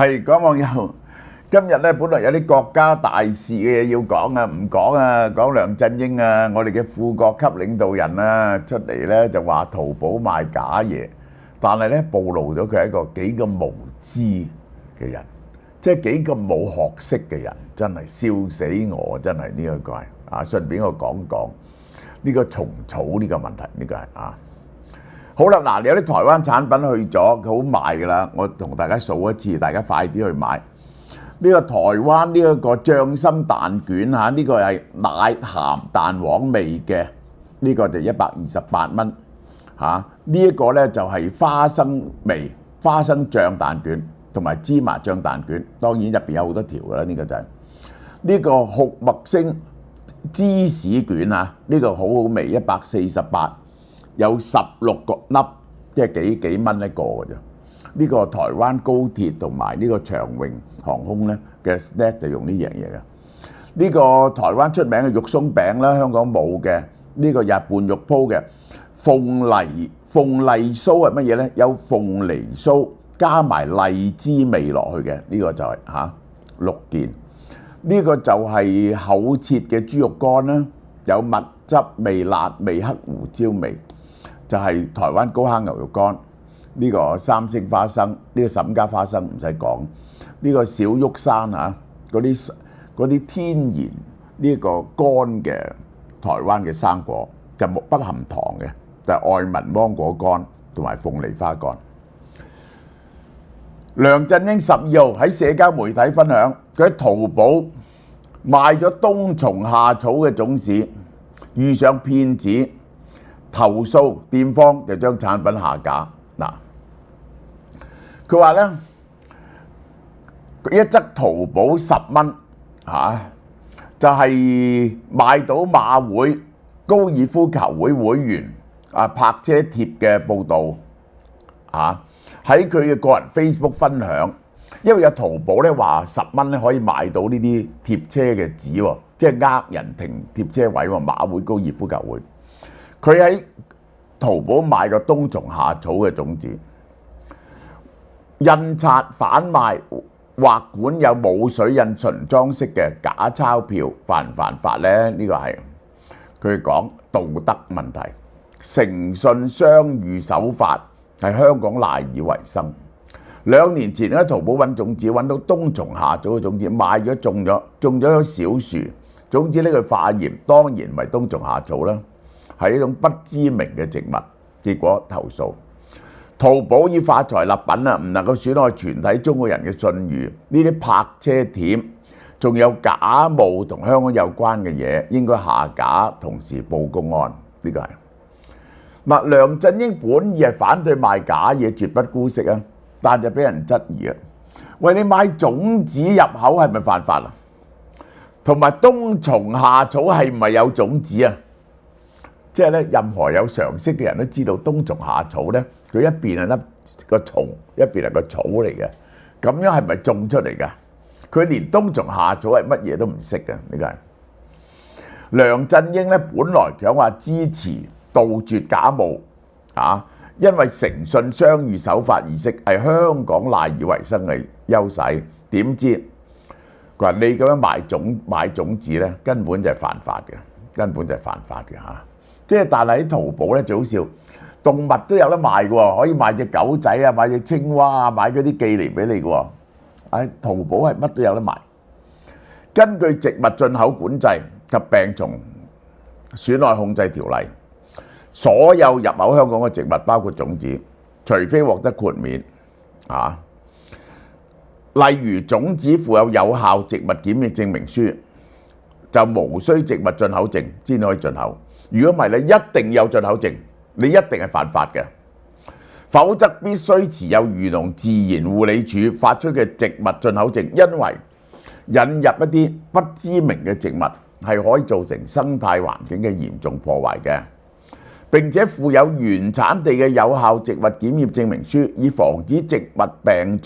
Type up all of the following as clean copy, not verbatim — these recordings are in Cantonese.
係講網友，今日咧本來有啲國家大事嘅嘢要講啊，唔講啊，講梁振英啊，我哋嘅副國級領導人啊出嚟咧就話淘寶賣假嘢，但係咧暴露咗佢係一個幾咁無知嘅人，即係幾咁冇學識嘅人，真係笑死我，真係呢一個係啊！順便我講講呢個蟲草呢個問題，呢個係啊。好啦，嗱，有啲台灣產品去咗，佢好賣㗎啦。我同大家數一次，大家快啲去買。呢個台灣呢一個醬心蛋卷嚇，呢個係奶鹹蛋黃味嘅，呢個就128蚊嚇。呢一個呢就係花生味花生醬蛋卷同埋芝麻醬蛋卷，當然入邊有好多條㗎啦。呢個就係呢個酷麥星芝士卷嚇，呢個好好味，148。有16個粒，即係幾蚊一個嘅啫。呢個台灣高鐵同埋呢個長榮航空咧嘅 snack 就用呢樣嘢嘅。呢個台灣出名嘅肉鬆餅啦，香港冇嘅。呢個又係半肉鋪嘅鳳梨酥係乜嘢咧？有鳳梨酥加埋荔枝味落去嘅，呢個就係6件。呢個就係厚切嘅豬肉乾啦，有蜜汁味、辣味、黑胡椒味。就係台灣高坑牛肉乾，呢個三星花生，呢個沈家花生唔使講，呢個小玉山嚇，嗰啲天然呢個乾嘅台灣嘅生果就不含糖嘅，就係愛文芒果乾同埋鳳梨花乾。梁振英12號喺社交媒體分享，佢喺淘寶賣咗冬蟲夏草嘅種子，遇上騙子。投訴店方就將產品下架。嗱，佢話咧，一則淘寶10蚊就係買到馬會高爾夫球會會員泊車貼嘅報導喺佢嘅個人 Facebook 分享，因為有淘寶咧話10蚊咧可以買到呢啲貼車嘅紙喎，即係呃人停貼車位喎，馬會高爾夫球會。佢喺淘寶買個冬蟲夏草嘅種子，印刷販賣或管有冇水印純裝飾嘅假鈔票，犯唔犯法呢？呢個係佢講道德問題，誠信商譽守法係香港賴以為生。2年前喺淘寶揾種子，揾到冬蟲夏草嘅種子，買咗種咗小樹，種子呢佢化驗，當然唔係冬蟲夏草啦。係一種不知名嘅植物，結果投訴。淘寶以發財立品啊，唔能夠損害全體中國人嘅信譽。呢啲泊車貼，仲有假冒同香港有關嘅嘢，應該下架，同時報公安。呢個係嗱，梁振英本意係反對賣假嘢，絕不姑息啊，但就俾人質疑啊。喂，你買種子入口係咪犯法啊？同埋冬蟲夏草係唔係有種子啊？即係咧，任何有常識嘅人都知道冬蟲夏草咧，佢一邊係粒個蟲，一邊係個草嚟嘅。咁樣係咪種出嚟㗎？佢連冬蟲夏草係乜嘢都唔識嘅，呢個係。梁振英咧，本來講話支持杜絕假冒因為誠信商譽守法意識係香港賴以為生嘅優勢。點知佢話你咁樣買種子咧，根本就係犯法嘅，根本就係犯法嘅嚇。即係，但係喺淘寶咧最好笑，動物都有得賣嘅喎，可以賣隻狗仔啊，買隻青蛙啊，買嗰啲寄嚟俾你嘅喎。喺淘寶係乜都有得賣。根據植物進口管制及病蟲損害控制條例，所有入口香港嘅植物，包括種子，除非獲得豁免例如種子附有有效植物檢疫證明書，就無需植物進口證先可以進口。如果唔係，你一定有進口證，你一定係犯法嘅，否則必須持有漁農自然護理署發出嘅植物進口證，因為引入一啲不知名嘅植物係可以造成生態環境嘅嚴重破壞嘅。並且附有原產地嘅有效植物檢驗證明書，以防止植物病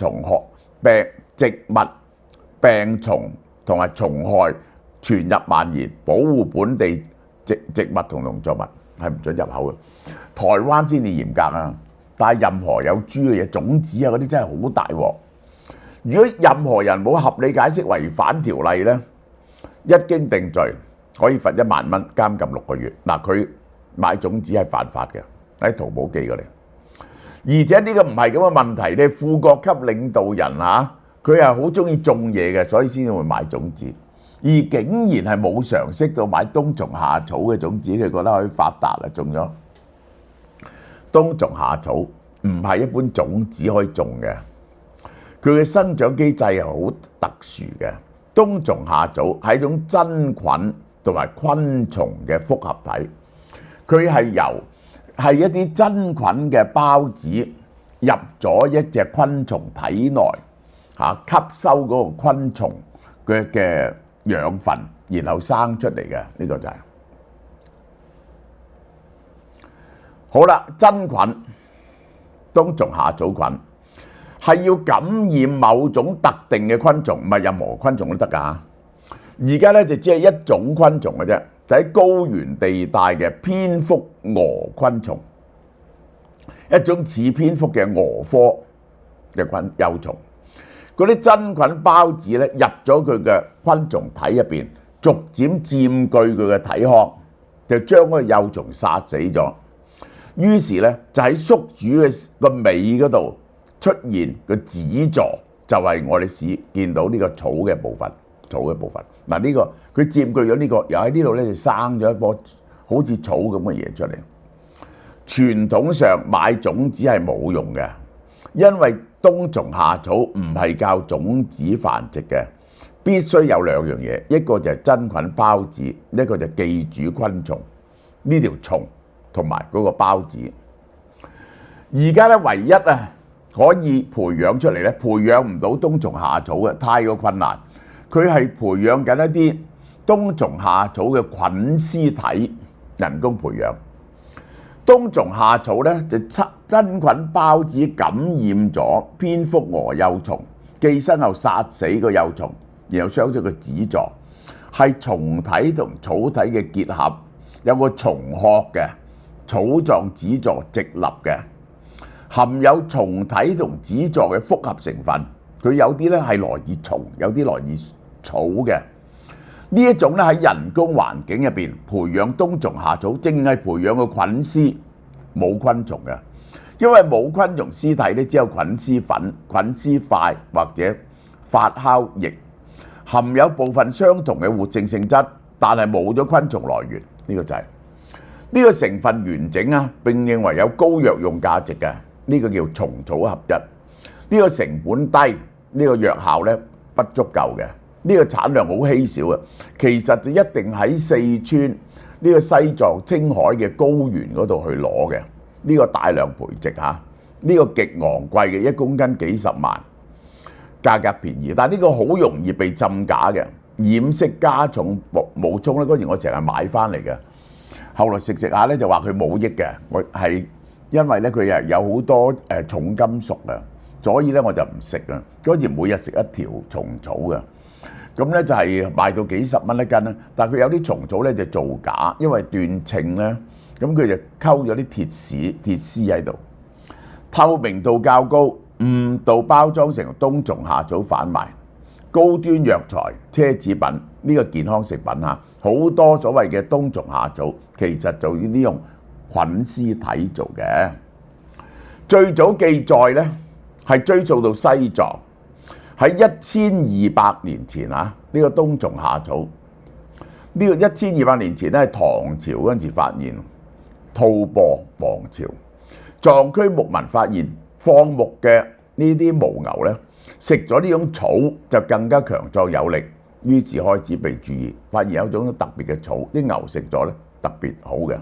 蟲同埋蟲害傳入蔓延，保護本地植物同農作物係唔准入口嘅。台灣先至嚴格啊，但係任何有豬嘅嘢，種子啊嗰啲真係好大鑊。如果任何人冇合理解釋違反條例呢，一經定罪，可以罰1萬蚊、監禁6個月。嗱，佢買種子係犯法嘅，喺淘寶寄過嚟。而且呢個唔係咁嘅問題，你副國級領導人嚇，佢係好中意種嘢嘅，所以先會買種子。而竟然係冇常識到買冬蟲夏草嘅種子，佢覺得可以發達啦，種咗。冬蟲夏草唔係一般種子可以種嘅，佢嘅生長機制係好特殊嘅。冬蟲夏草係一種真菌同埋昆蟲嘅複合體，佢係一啲真菌嘅孢子入咗一隻昆蟲體內吸收嗰個昆蟲嘅養分，然後生出嚟嘅，呢個就係好啦。真菌冬蟲夏草菌係要感染某種特定嘅昆蟲，唔係任何昆蟲都得㗎。而家咧就只係一種昆蟲嘅啫，就喺高原地帶嘅蝙蝠蛾昆蟲，一種似蝙蝠嘅蛾科嘅幼蟲。嗰啲真菌孢子咧入咗佢嘅昆蟲體入邊，逐漸佔據佢嘅體腔，就將嗰個幼蟲殺死咗。於是咧就喺宿主嘅個尾嗰度出現個子座，就係我哋見到呢個草嘅部分。嗱，呢個佢佔據咗呢個，又喺呢度咧就生咗一棵好似草咁嘅嘢出嚟。傳統上買種子係冇用嘅，因為冬蟲夏草唔係靠種子繁殖嘅，必須有2樣嘢，一個就係真菌孢子，一個就係寄主昆蟲呢條蟲同埋嗰個孢子。而家咧唯一可以培養出嚟咧，培養唔到冬蟲夏草嘅，太過困難。佢係培養緊一啲冬蟲夏草嘅菌絲體，人工培養。冬蟲夏草咧就真菌孢子感染咗蝙蝠蛾幼蟲，寄生後殺死個幼蟲，然後傷咗個子座，係蟲體同草體嘅結合，有個蟲殼嘅草狀子座直立嘅，含有蟲體同子座嘅複合成分。佢有啲咧係來自蟲，有啲來自草嘅。呢一種咧喺人工環境入邊培養冬蟲夏草，淨係培養個菌絲，冇昆蟲嘅。因為冇昆蟲屍體咧，只有菌絲粉、菌絲塊或者發酵液，含有部分相同嘅活性性質，但係冇咗昆蟲來源。呢個就係呢個成分完整啊，並認為有高藥用價值嘅。呢個叫蟲草合一。呢個成本低，呢個藥效咧不足夠嘅。呢個產量好稀少啊，其實就一定喺四川呢個西藏青海嘅高原嗰度去攞嘅。呢個大量培植嚇，呢個極昂貴嘅，1公斤幾十萬，價格便宜，但係呢個好容易被浸假嘅，染色加重冒充咧。嗰時我成日買翻嚟嘅，後來食下咧就話佢冇益嘅，我係因為咧佢有好多重金屬啊，所以咧我就唔食啊。嗰時每日食1條蟲草嘅。咁咧就係賣到幾十蚊1斤啦，但係佢有啲蟲草咧就造假，因為斷稱咧，咁佢就溝咗啲鐵絲喺度，透明度較高，誤導包裝成冬蟲夏草販賣，高端藥材、奢侈品，呢個健康食品嚇，好多所謂嘅冬蟲夏草其實就呢用菌絲體做嘅。最早記載咧係追溯到西藏。喺1200年前呢個冬蟲夏草，呢個1200年前咧係唐朝嗰陣時發現，吐蕃王朝藏區牧民發現放牧嘅呢啲犛牛咧食咗呢種草就更加強壯有力，於是開始被注意，發現有種特別嘅草，啲牛食咗咧特別好嘅。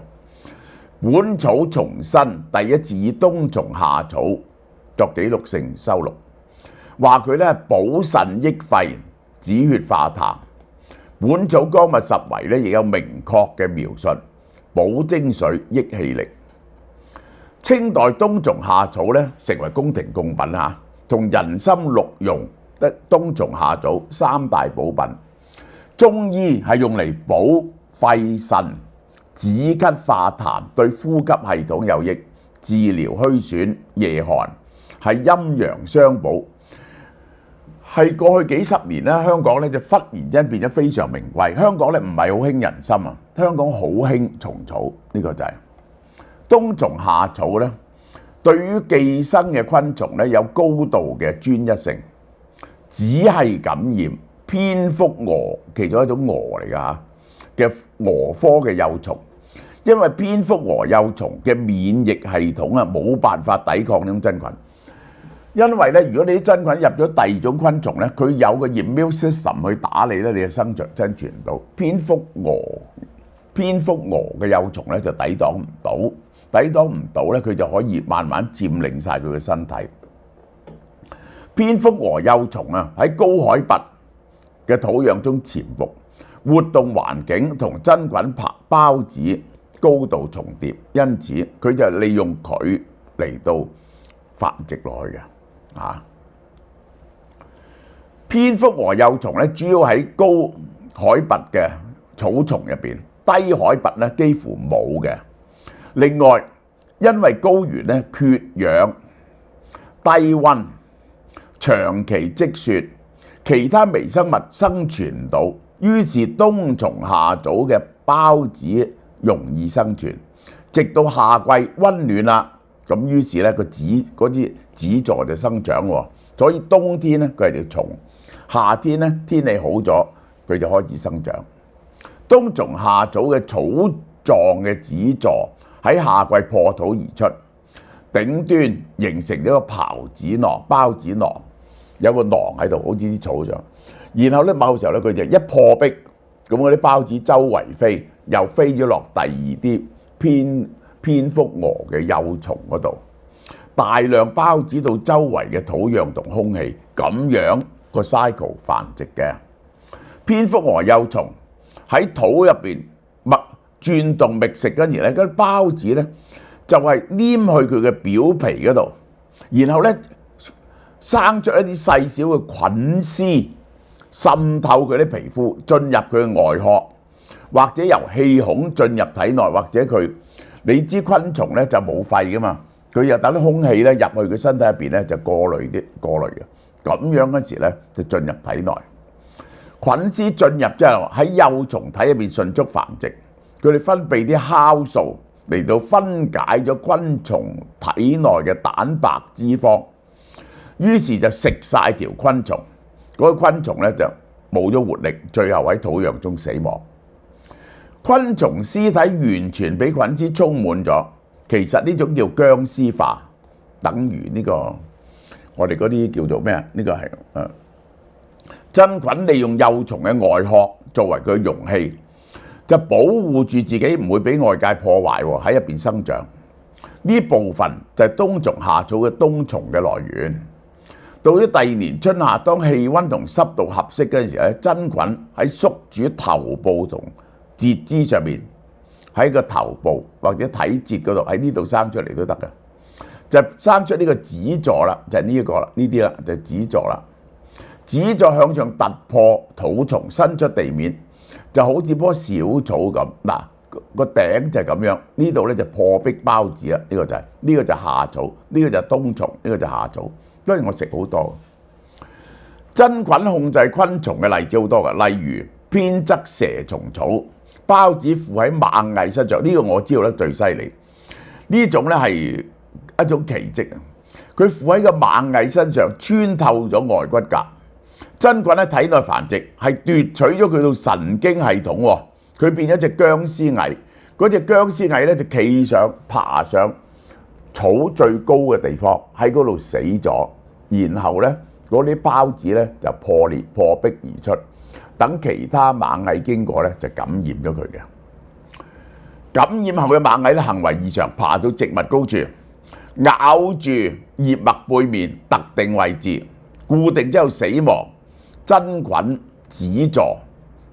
本草重新第一次以冬蟲夏草作記錄性收錄。話佢咧補腎益肺、止血化痰。本草綱目拾遺咧亦有明確嘅描述，補精髓、益氣力。清代冬蟲夏草咧成為宮廷貢品嚇，同人參、鹿茸、冬蟲夏草3大補品。中醫係用嚟補肺腎、止咳化痰，對呼吸系統有益，治療虛損、夜寒，係陰陽相補。係過去幾十年咧，香港咧就忽然間變咗非常名貴。香港咧唔係好興人參啊，香港好興蟲草，呢個就係冬蟲夏草咧。對於寄生嘅昆蟲咧有高度嘅專一性，只係感染蝙蝠蛾其中一種蛾嚟㗎嚇嘅蛾科嘅幼蟲，因為蝙蝠蛾幼蟲嘅免疫系統啊冇辦法抵抗呢種真菌。因為咧，如果你啲真菌入咗第二種昆蟲咧，佢有個 immune system 去打你咧，你就生存唔到。蝙蝠蛾嘅幼蟲咧就抵擋唔到咧，佢就可以慢慢佔領晒佢嘅身體。蝙蝠蛾幼蟲啊喺高海拔嘅土壤中潛伏，活動環境同真菌孢子高度重疊，因此佢就利用佢嚟到繁殖落去嘅。蝙蝠蛾幼蟲咧，主要喺高海拔嘅草叢入邊，低海拔咧幾乎冇嘅。另外，因為高原咧缺氧、低溫、長期積雪，其他微生物生存唔到，於是冬蟲夏草嘅孢子容易生存，直到夏季溫暖啦。咁於是咧嗰啲子座就生長喎，所以冬天咧佢係條蟲，夏天咧天氣好咗佢就開始生長。冬蟲夏草嘅草狀嘅子座喺夏季破土而出，頂端形成一個孢子囊，有個囊喺度，好似啲草咁。然後咧某時候咧佢就一破壁，咁嗰啲孢子周圍飛，又飛咗落第二啲蝙蝠蛾嘅幼蟲嗰度，大量孢子到周圍嘅土壤同空氣，咁樣個 cycle 繁殖嘅。蝙蝠蛾幼蟲喺土入邊轉動覓食嗰陣時咧，嗰啲孢子咧就係黏去佢嘅表皮嗰度，然後咧生出一啲細小嘅菌絲，滲透佢啲皮膚，進入佢嘅外殼，或者由氣孔進入體內，或者佢。你知昆蟲咧就冇肺噶嘛，佢又等啲空氣咧入去佢身體入邊咧就過濾嘅，咁樣嗰時咧就進入體內。菌絲進入之後喺幼蟲體入邊迅速繁殖，佢哋分泌啲酵素嚟到分解咗昆蟲體內嘅蛋白脂肪，於是就食晒條昆蟲，嗰個昆蟲咧就冇咗活力，最後喺土壤中死亡。昆蟲屍體完全俾菌絲充滿咗，其實呢種叫僵屍化，等於呢個我哋嗰啲叫做咩啊？呢個係真菌利用幼蟲嘅外殼作為佢容器，就保護住自己唔會俾外界破壞喎，喺入邊生長。呢部分就係冬蟲夏草嘅冬蟲嘅來源。到咗第二年春夏，當氣温同濕度合適嗰陣時咧，真菌喺宿主頭部同節肢上面，喺個頭部或者體節嗰度，喺呢度生出嚟都得嘅，就生出呢個子座啦，就係呢一個啦，呢啲啦就係子座啦。子座向上突破土叢，伸出地面，就好似棵小草咁。嗱，個頂就係咁樣，呢度咧就破壁孢子啦，呢個就係呢個就夏草，呢個就冬蟲，呢個就夏草。因為我食好多真菌控制昆蟲嘅例子好多嘅，例如偏側蛇蟲草。孢子附喺螞蟻身上，呢個我知道得最犀利。呢種咧係一種奇蹟啊！佢附喺個螞蟻身上，穿透咗外骨骼。真菌喺體內繁殖，係奪取咗佢到神經系統喎。佢變咗隻僵屍蟻，嗰隻僵屍蟻咧就爬上草最高嘅地方，喺嗰度死咗。然後咧嗰啲孢子咧就破壁而出。等其他螞蟻經過咧，就感染咗佢嘅。感染後嘅螞蟻咧行為異常，爬到植物高處，咬住葉脈背面特定位置，固定之後死亡。真菌子座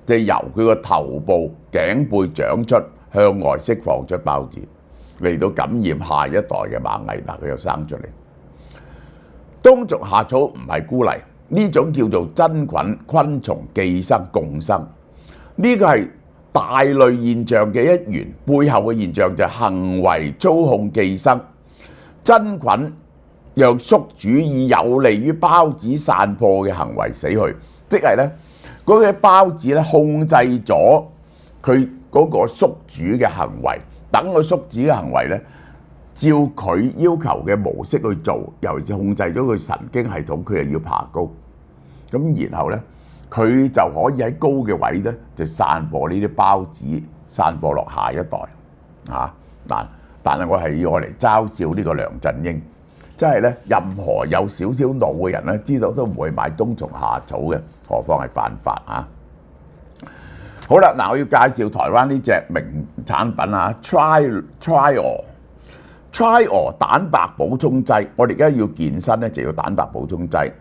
就由佢個頭部頸背長出，向外釋放出孢子，嚟到感染下一代嘅螞蟻。嗱，佢又生出嚟。冬蟲夏草唔係孤例。呢種叫做真菌昆蟲寄生共生，呢個係大類現象嘅一員，背後嘅現象就係行為操控寄生。真菌讓宿主以有利於孢子散播嘅行為死去，即係咧嗰啲孢子咧控制咗佢嗰個宿主嘅行為，等個宿主嘅行為咧照佢要求嘅模式去做，尤其是控制咗佢神經系統，佢又要爬高，咁然後咧佢就可以喺高嘅位咧就散播呢啲孢子，散播落下一代嚇嗱。但係我係要我嚟嘲笑呢個梁振英，即係咧任何有少少腦嘅人咧，知道都唔會買冬蟲夏草嘅，何況係犯法啊！好啦，嗱我要介紹台灣呢隻名產品啊 ，Triol 蛋白補充劑。我哋而家要健身咧，就要蛋白補充劑。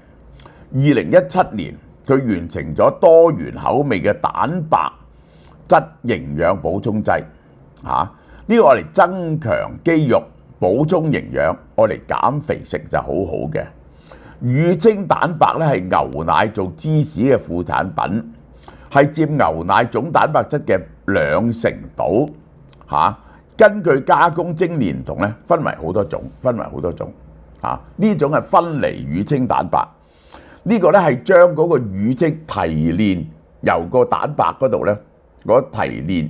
2017年佢完成咗多元口味嘅蛋白質營養補充劑嚇。呢個我嚟增強肌肉、補充營養，我嚟減肥食就好好嘅。乳清蛋白咧係牛奶做芝士嘅副產品，係佔牛奶總蛋白質嘅2成度嚇。根據加工精煉唔同咧，分為好多種嚇。呢種係分離乳清蛋白，呢個咧係將嗰個乳清提煉由個蛋白嗰度咧嗰提煉。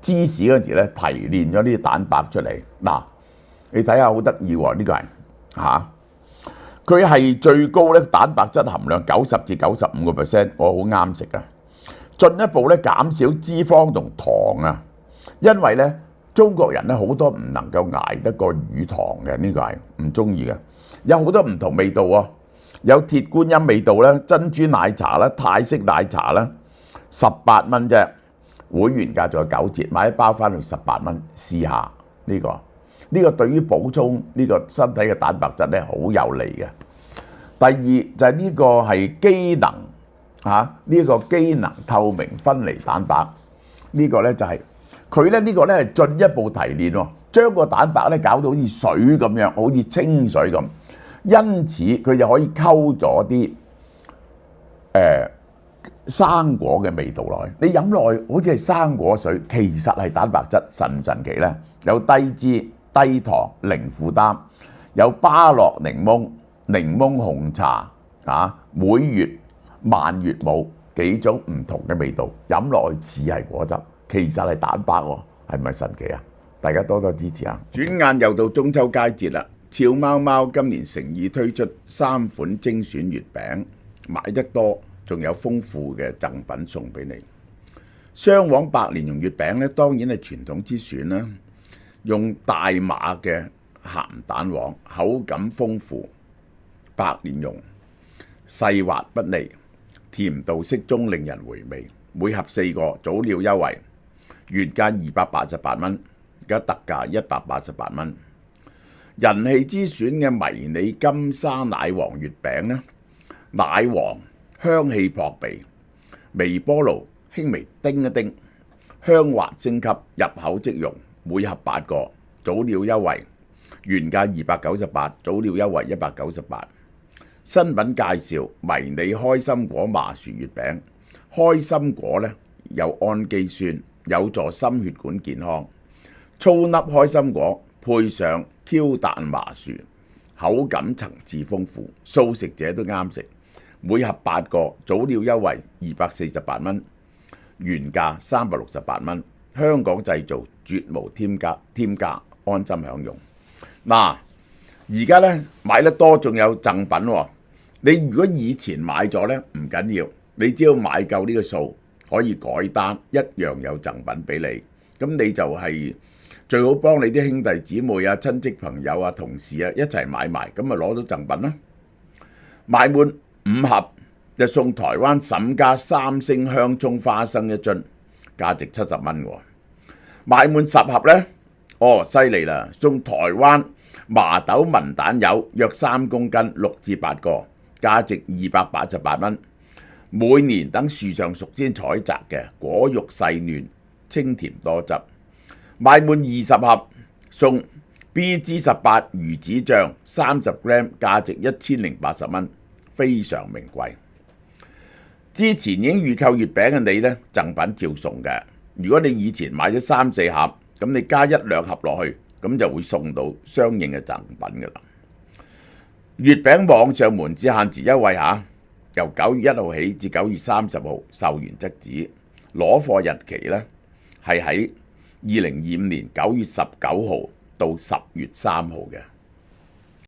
芝士嗰陣時咧提煉咗呢啲蛋白出嚟，嗱你睇下好得意喎，呢個係嚇，佢係最高咧蛋白質含量90至95%，我好啱食啊！進一步咧減少脂肪同糖啊，因為咧中國人咧好多唔能夠捱得過乳糖嘅，呢個係唔中意嘅。有好多唔同味道喎，有鐵觀音味道啦、珍珠奶茶啦、泰式奶茶啦，18蚊啫。會員價仲有9折，買一包翻去18蚊，試下呢個。呢個對於補充呢個身體嘅蛋白質咧好有利嘅。第二就係呢個係機能嚇，呢個機能透明分離蛋白，呢個咧就係佢咧呢個咧係進一步提煉喎，將個蛋白咧搞到好似水咁樣，好似清水咁，因此佢就可以溝咗啲生果嘅味道落去，你飲落去好似係生果水，其實係蛋白質，神唔神奇呢？有低脂、低糖、零負擔，有芭樂檸檬、檸檬紅茶啊，每月蔓越莓幾種唔同嘅味道，飲落去似係果汁，其實係蛋白喎，係咪神奇啊？大家多多支持啊！轉眼又到中秋佳節啦，俏貓貓今年誠意推出3款精選月餅，買得多，仲有豐富嘅贈品送俾你。雙黃白蓮蓉月餅咧，當然係傳統之選啦。用大馬嘅鹹蛋黃，口感豐富，白蓮蓉細滑不膩，甜度適中，令人回味。每盒4個，早鳥優惠，原價288蚊，而家特價188蚊。人氣之選嘅迷你金沙奶黃月餅咧，奶黃香氣撲鼻，微波爐輕微叮一叮，香滑升級，入口即溶。每盒8個，早鳥優惠，原價298，早鳥優惠198。新品介紹迷你開心果麻薯月餅，開心果咧有氨基酸，有助心血管健康。粗粒開心果配上 Q 彈麻薯，口感層次豐富，素食者都啱食。每盒8個，早鳥優惠248蚊，原價368蚊。香港製造，絕無添加，安心享用。嗱，而家咧買得多仲有贈品喎。你如果以前買咗咧唔緊要，你只要買夠呢個數，可以改單，一樣有贈品俾你。咁你就係最好幫你啲兄弟姊妹啊、親戚朋友啊、同事啊一齊買埋，咁咪攞到贈品啦。買滿5盒就送台灣沈家3星香蔥花生一樽，價值70蚊喎。買滿10盒呢，犀利啦！送台灣麻豆文蛋柚約3公斤，6至8個，價值288蚊。每年等樹上熟先採摘嘅，果肉細嫩，清甜多汁。買滿20盒送 BG18 魚子醬30 gram， 價值1080蚊，非常名貴。之前已經預購月餅嘅你呢，贈品照送嘅。如果你以前買咗3、4盒，咁你加1、2盒落去，咁就會送到相應嘅贈品㗎啦。月餅網上門只限時優惠嚇，由9月1號起至9月30號售完即止，攞貨日期呢係喺2025年9月19號到10月3號嘅。